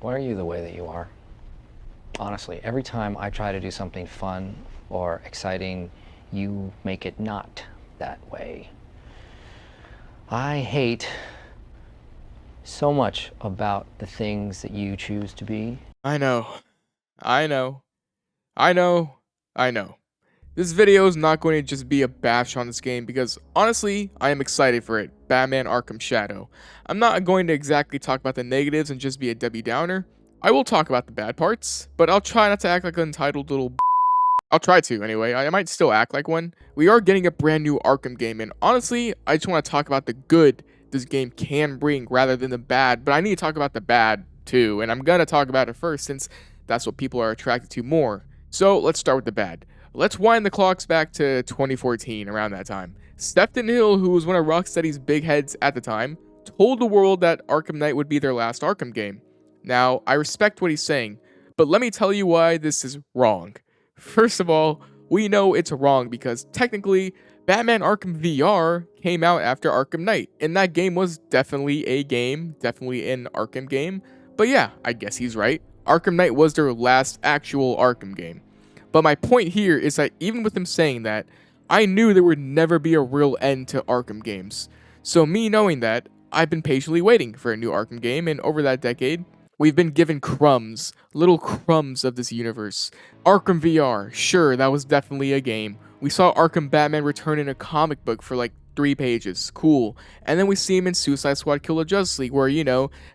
Why are you the way that you are? Honestly, every time I try to do something fun or exciting, you make it not that way. I hate so much about the things that you choose to be. I know. I know. I know. I know. This video is not going to just be a bash on this game because honestly, I am excited for it. Batman Arkham Shadow. I'm not going to exactly talk about the negatives and just be a Debbie Downer. I will talk about the bad parts, but I'll try not to act like an entitled little I'll try to anyway. I might still act like one. We are getting a brand new Arkham game, and honestly, I just want to talk about the good this game can bring rather than the bad, but I need to talk about the bad too, and I'm gonna talk about it first since that's what people are attracted to more. So let's start with the bad. Let's wind the clocks back to 2014, around that time. Stephen Hill, who was one of Rocksteady's big heads at the time, told the world that Arkham Knight would be their last Arkham game. Now, I respect what he's saying, but let me tell you why this is wrong. First of all, we know it's wrong because technically, Batman Arkham VR came out after Arkham Knight, and that game was definitely a game, definitely an Arkham game. But yeah, I guess he's right. Arkham Knight was their last actual Arkham game. But my point here is that even with him saying that, I knew there would never be a real end to Arkham games. So me knowing that, I've been patiently waiting for a new Arkham game, and over that decade, we've been given crumbs, little crumbs of this universe. Arkham VR, sure, that was definitely a game. We saw Arkham Batman return in a comic book for like 3 pages, cool. And then we see him in Suicide Squad Kill the Justice League, where,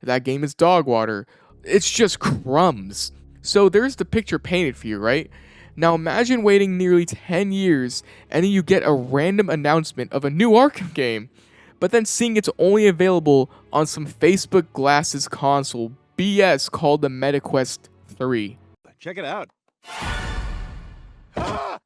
that game is dog water. It's just crumbs. So there's the picture painted for you, right? Now imagine waiting nearly 10 years, and then you get a random announcement of a new Arkham game, but then seeing it's only available on some Facebook Glasses console BS called the MetaQuest 3. Check it out. Ah!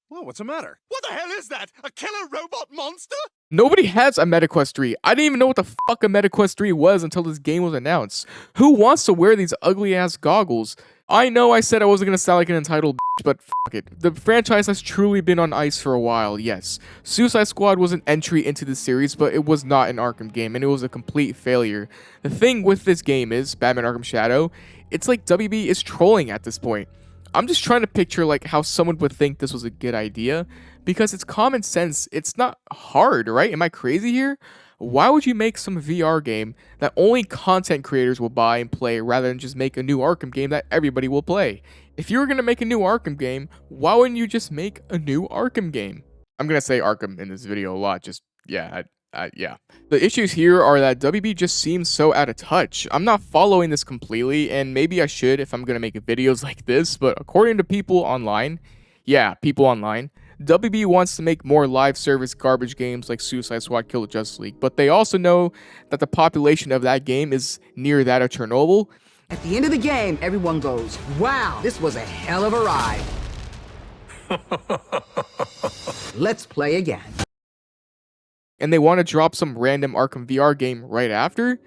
Whoa, what's the matter? What the hell is that? A killer robot monster? Nobody has a MetaQuest 3. I didn't even know what the fuck a MetaQuest 3 was until this game was announced. Who wants to wear these ugly ass goggles? I know I said I wasn't gonna sound like an entitled bitch, but fuck it. The franchise has truly been on ice for a while, yes. Suicide Squad was an entry into the series, but it was not an Arkham game, and it was a complete failure. The thing with this game is, Batman Arkham Shadow, it's like WB is trolling at this point. I'm just trying to picture like how someone would think this was a good idea, because it's common sense. It's not hard, right? Am I crazy here? Why would you make some VR game that only content creators will buy and play rather than just make a new Arkham game that everybody will play? If you were going to make a new Arkham game, why wouldn't you just make a new Arkham game? I'm going to say Arkham in this video a lot, just, yeah. The issues here are that WB just seems so out of touch. I'm not following this completely, and maybe I should if I'm going to make videos like this, but according to people online, WB wants to make more live service garbage games like Suicide Squad Kill the Justice League, but they also know that the population of that game is near that of Chernobyl. At the end of the game, everyone goes, wow, this was a hell of a ride. Let's play again. And they want to drop some random Arkham VR game right after.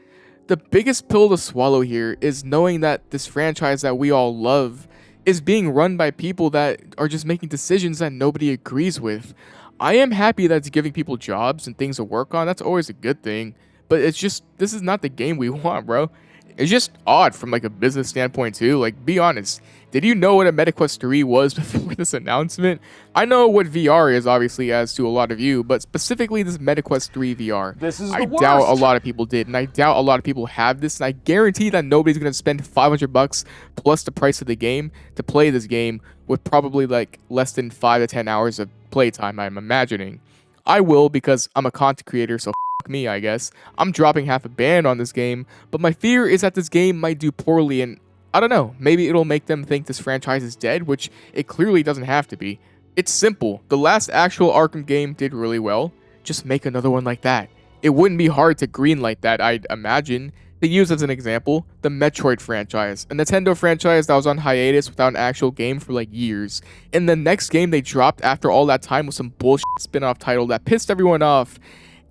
The biggest pill to swallow here is knowing that this franchise that we all love is being run by people that are just making decisions that nobody agrees with. I am happy that it's giving people jobs and things to work on. That's always a good thing. But it's just, this is not the game we want, bro. It's just odd from like a business standpoint too. Like, be honest. Did you know what a MetaQuest 3 was before this announcement? I know what VR is, obviously, as to a lot of you, but specifically this MetaQuest 3 VR. I doubt a lot of people did, and I doubt a lot of people have this, and I guarantee that nobody's going to spend $500 plus the price of the game to play this game with probably like less than 5 to 10 hours of playtime, I'm imagining. I will because I'm a content creator, so me, I guess. I'm dropping half a band on this game, but my fear is that this game might do poorly, and I don't know, maybe it'll make them think this franchise is dead, which it clearly doesn't have to be. It's simple. The last actual Arkham game did really well. Just make another one like that. It wouldn't be hard to greenlight that, I'd imagine. To use as an example, the Metroid franchise, a Nintendo franchise that was on hiatus without an actual game for like years. And the next game they dropped after all that time was some bullshit spin-off title that pissed everyone off,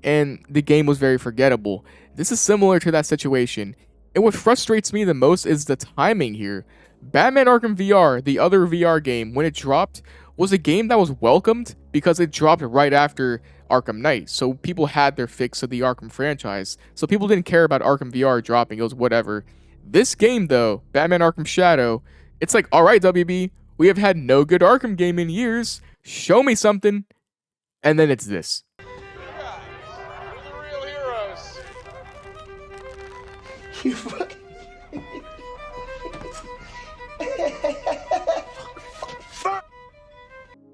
and the game was very forgettable. This is similar to that situation. And what frustrates me the most is the timing here. Batman Arkham VR, the other VR game, when it dropped, was a game that was welcomed because it dropped right after Arkham Knight. So people had their fix of the Arkham franchise. So people didn't care about Arkham VR dropping. It was whatever. This game, though, Batman Arkham Shadow, it's like, alright, WB, we have had no good Arkham game in years. Show me something. And then it's this. You fucking.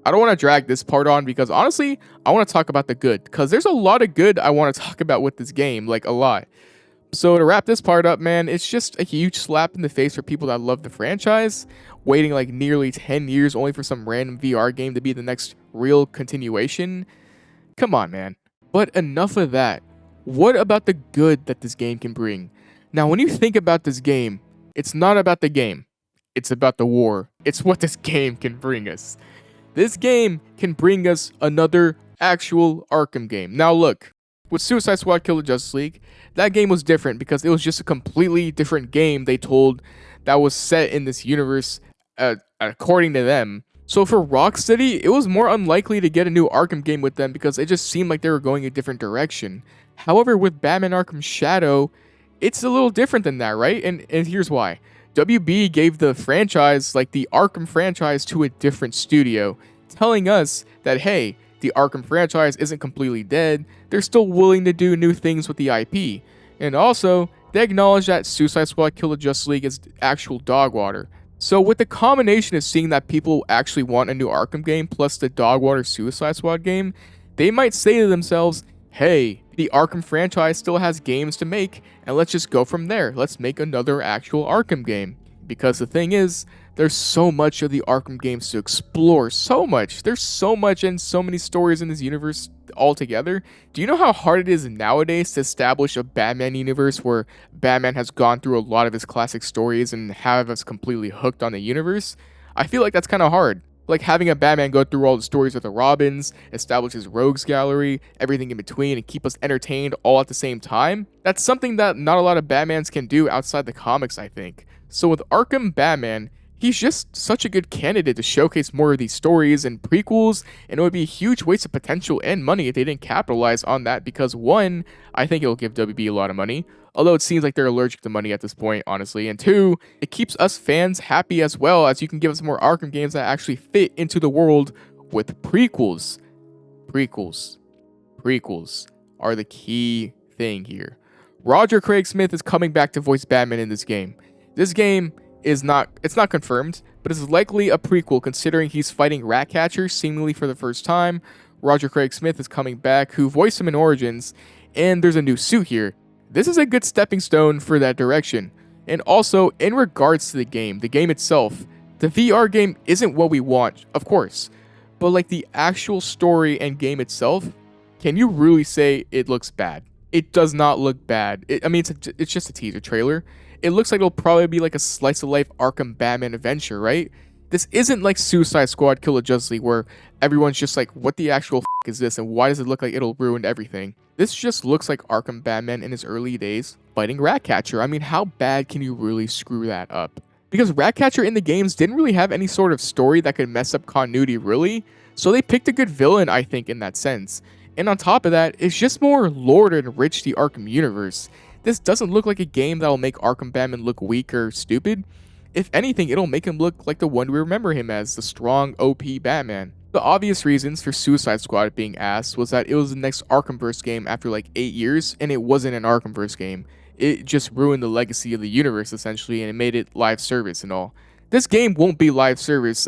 I don't want to drag this part on because honestly, I want to talk about the good. Because there's a lot of good I want to talk about with this game, like a lot. So to wrap this part up, man, it's just a huge slap in the face for people that love the franchise, waiting like nearly 10 years only for some random VR game to be the next real continuation. Come on, man. But enough of that. What about the good that this game can bring? Now, when you think about this game, it's not about the game. It's about the war. It's what this game can bring us. This game can bring us another actual Arkham game. Now look, with Suicide Squad Kill the Justice League, that game was different because it was just a completely different game they told that was set in this universe according to them. So for Rocksteady, it was more unlikely to get a new Arkham game with them because it just seemed like they were going a different direction. However, with Batman Arkham Shadow, it's a little different than that, right? And here's why. WB gave the franchise, like the Arkham franchise, to a different studio, telling us that, hey, the Arkham franchise isn't completely dead, they're still willing to do new things with the IP. And also, they acknowledge that Suicide Squad Kill the Justice League is actual dog water. So with the combination of seeing that people actually want a new Arkham game plus the dog water Suicide Squad game, they might say to themselves, hey, the Arkham franchise still has games to make, and let's just go from there. Let's make another actual Arkham game. Because the thing is, there's so much of the Arkham games to explore. So much. There's so much and so many stories in this universe altogether. Do you know how hard it is nowadays to establish a Batman universe where Batman has gone through a lot of his classic stories and have us completely hooked on the universe? I feel like that's kind of hard. Like having a Batman go through all the stories with the Robins, establish his rogues gallery, everything in between, and keep us entertained all at the same time. That's something that not a lot of Batmans can do outside the comics, I think. So with Arkham Batman, he's just such a good candidate to showcase more of these stories and prequels, and it would be a huge waste of potential and money if they didn't capitalize on that because one, I think it'll give WB a lot of money, although it seems like they're allergic to money at this point, honestly, and two, it keeps us fans happy as well as you can give us more Arkham games that actually fit into the world with prequels. Prequels are the key thing here. Roger Craig Smith is coming back to voice Batman in this game. This game it's not confirmed, but it's likely a prequel considering he's fighting Ratcatcher seemingly for the first time. Roger Craig Smith is coming back, who voiced him in Origins, and there's a new suit here. This is a good stepping stone for that direction. And also, in regards to the game itself, the VR game isn't what we want, of course, but like the actual story and game itself, can you really say it looks bad? It does not look bad. It's just a teaser trailer. It looks like it'll probably be like a slice-of-life Arkham Batman adventure, right? This isn't like Suicide Squad Kill the Justice League where everyone's just like, what the actual is this and why does it look like it'll ruin everything? This just looks like Arkham Batman in his early days fighting Ratcatcher. I mean, how bad can you really screw that up? Because Ratcatcher in the games didn't really have any sort of story that could mess up continuity, really. So they picked a good villain, I think, in that sense. And on top of that, it's just more lore to enrich the Arkham universe. This doesn't look like a game that'll make Arkham Batman look weak or stupid. If anything, it'll make him look like the one we remember him as, the strong, OP Batman. The obvious reasons for Suicide Squad being asked was that it was the next Arkhamverse game after like 8 years, and it wasn't an Arkhamverse game. It just ruined the legacy of the universe, essentially, and it made it live service and all. This game won't be live service.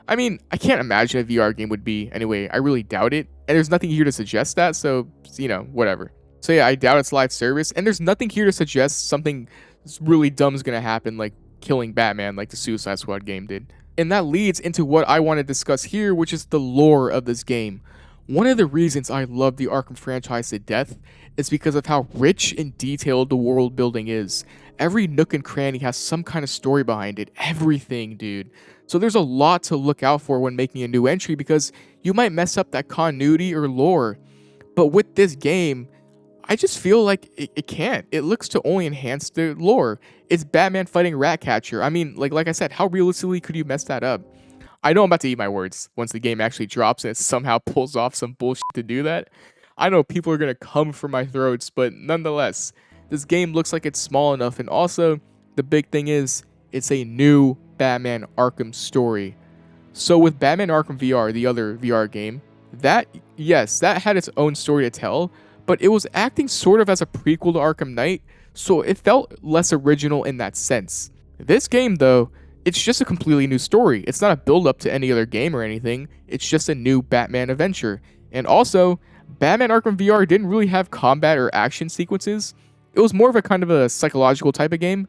I mean, I can't imagine a VR game would be. Anyway, I really doubt it, and there's nothing here to suggest that, so, whatever. So yeah, I doubt it's live service, and there's nothing here to suggest something really dumb is going to happen, like killing Batman like the Suicide Squad game did. And that leads into what I want to discuss here, which is the lore of this game. One of the reasons I love the Arkham franchise to death is because of how rich and detailed the world building is. Every nook and cranny has some kind of story behind it. Everything, dude. So there's a lot to look out for when making a new entry because you might mess up that continuity or lore. But with this game, I just feel like it can't. It looks to only enhance the lore. It's Batman fighting Ratcatcher. I mean, like I said, how realistically could you mess that up? I know I'm about to eat my words once the game actually drops and it somehow pulls off some bullshit to do that. I know people are going to come for my throats, but nonetheless, this game looks like it's small enough, and also, the big thing is it's a new Batman Arkham story. So with Batman Arkham VR, the other VR game, that had its own story to tell, but it was acting sort of as a prequel to Arkham Knight, so it felt less original in that sense. This game, though, it's just a completely new story. It's not a build-up to any other game or anything. It's just a new Batman adventure. And also, Batman Arkham VR didn't really have combat or action sequences. It was more of a kind of a psychological type of game.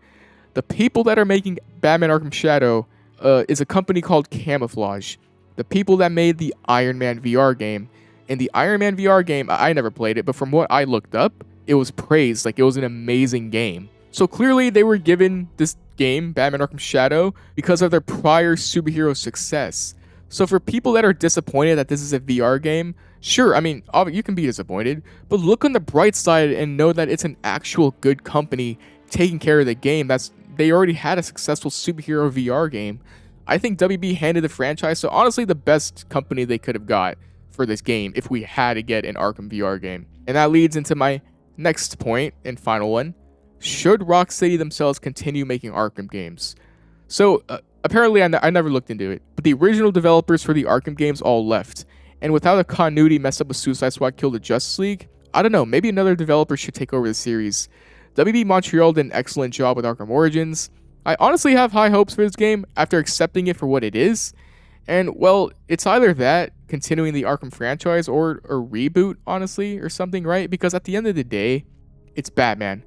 The people that are making Batman Arkham Shadow is a company called Camouflage. The people that made the Iron Man VR game. In the Iron Man VR game, I never played it, but from what I looked up, it was praised. Like, it was an amazing game. So clearly they were given this game, Batman Arkham Shadow, because of their prior superhero success. So for people that are disappointed that this is a VR game, sure, I mean, you can be disappointed, but look on the bright side and know that it's an actual good company taking care of the game. They already had a successful superhero VR game. I think WB handed the franchise, so honestly the best company they could have got for this game if we had to get an Arkham VR game. And that leads into my next point and final one. Should Rocksteady themselves continue making Arkham games? So, apparently I never looked into it, but the original developers for the Arkham games all left. And without a continuity mess up with Suicide Squad Kill the Justice League, I don't know, maybe another developer should take over the series. WB Montreal did an excellent job with Arkham Origins. I honestly have high hopes for this game after accepting it for what it is. And, well, it's either that, continuing the Arkham franchise, or a reboot, honestly, or something, right? Because at the end of the day, it's Batman.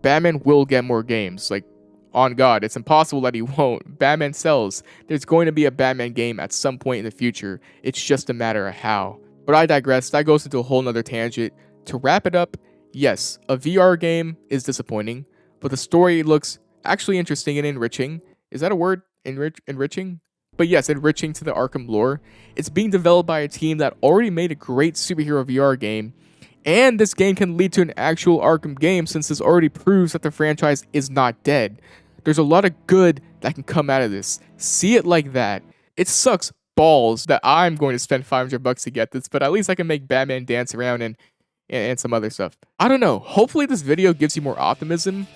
Batman will get more games. Like, on God, it's impossible that he won't. Batman sells. There's going to be a Batman game at some point in the future. It's just a matter of how. But I digress. That goes into a whole nother tangent. To wrap it up, yes, a VR game is disappointing, but the story looks actually interesting and enriching. Is that a word? Enriching? But yes, enriching to the Arkham lore. It's being developed by a team that already made a great superhero VR game, and this game can lead to an actual Arkham game since this already proves that the franchise is not dead. There's a lot of good that can come out of this. See it like that. It sucks balls that I'm going to spend $500 to get this, but at least I can make Batman dance around and some other stuff. I don't know. Hopefully this video gives you more optimism.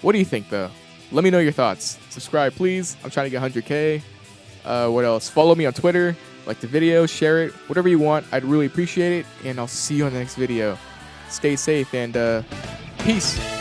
What do you think, though? Let me know your thoughts. Subscribe, please. I'm trying to get 100K. What else? Follow me on Twitter. Like the video, share it, whatever you want. I'd really appreciate it. And I'll see you on the next video. Stay safe and peace.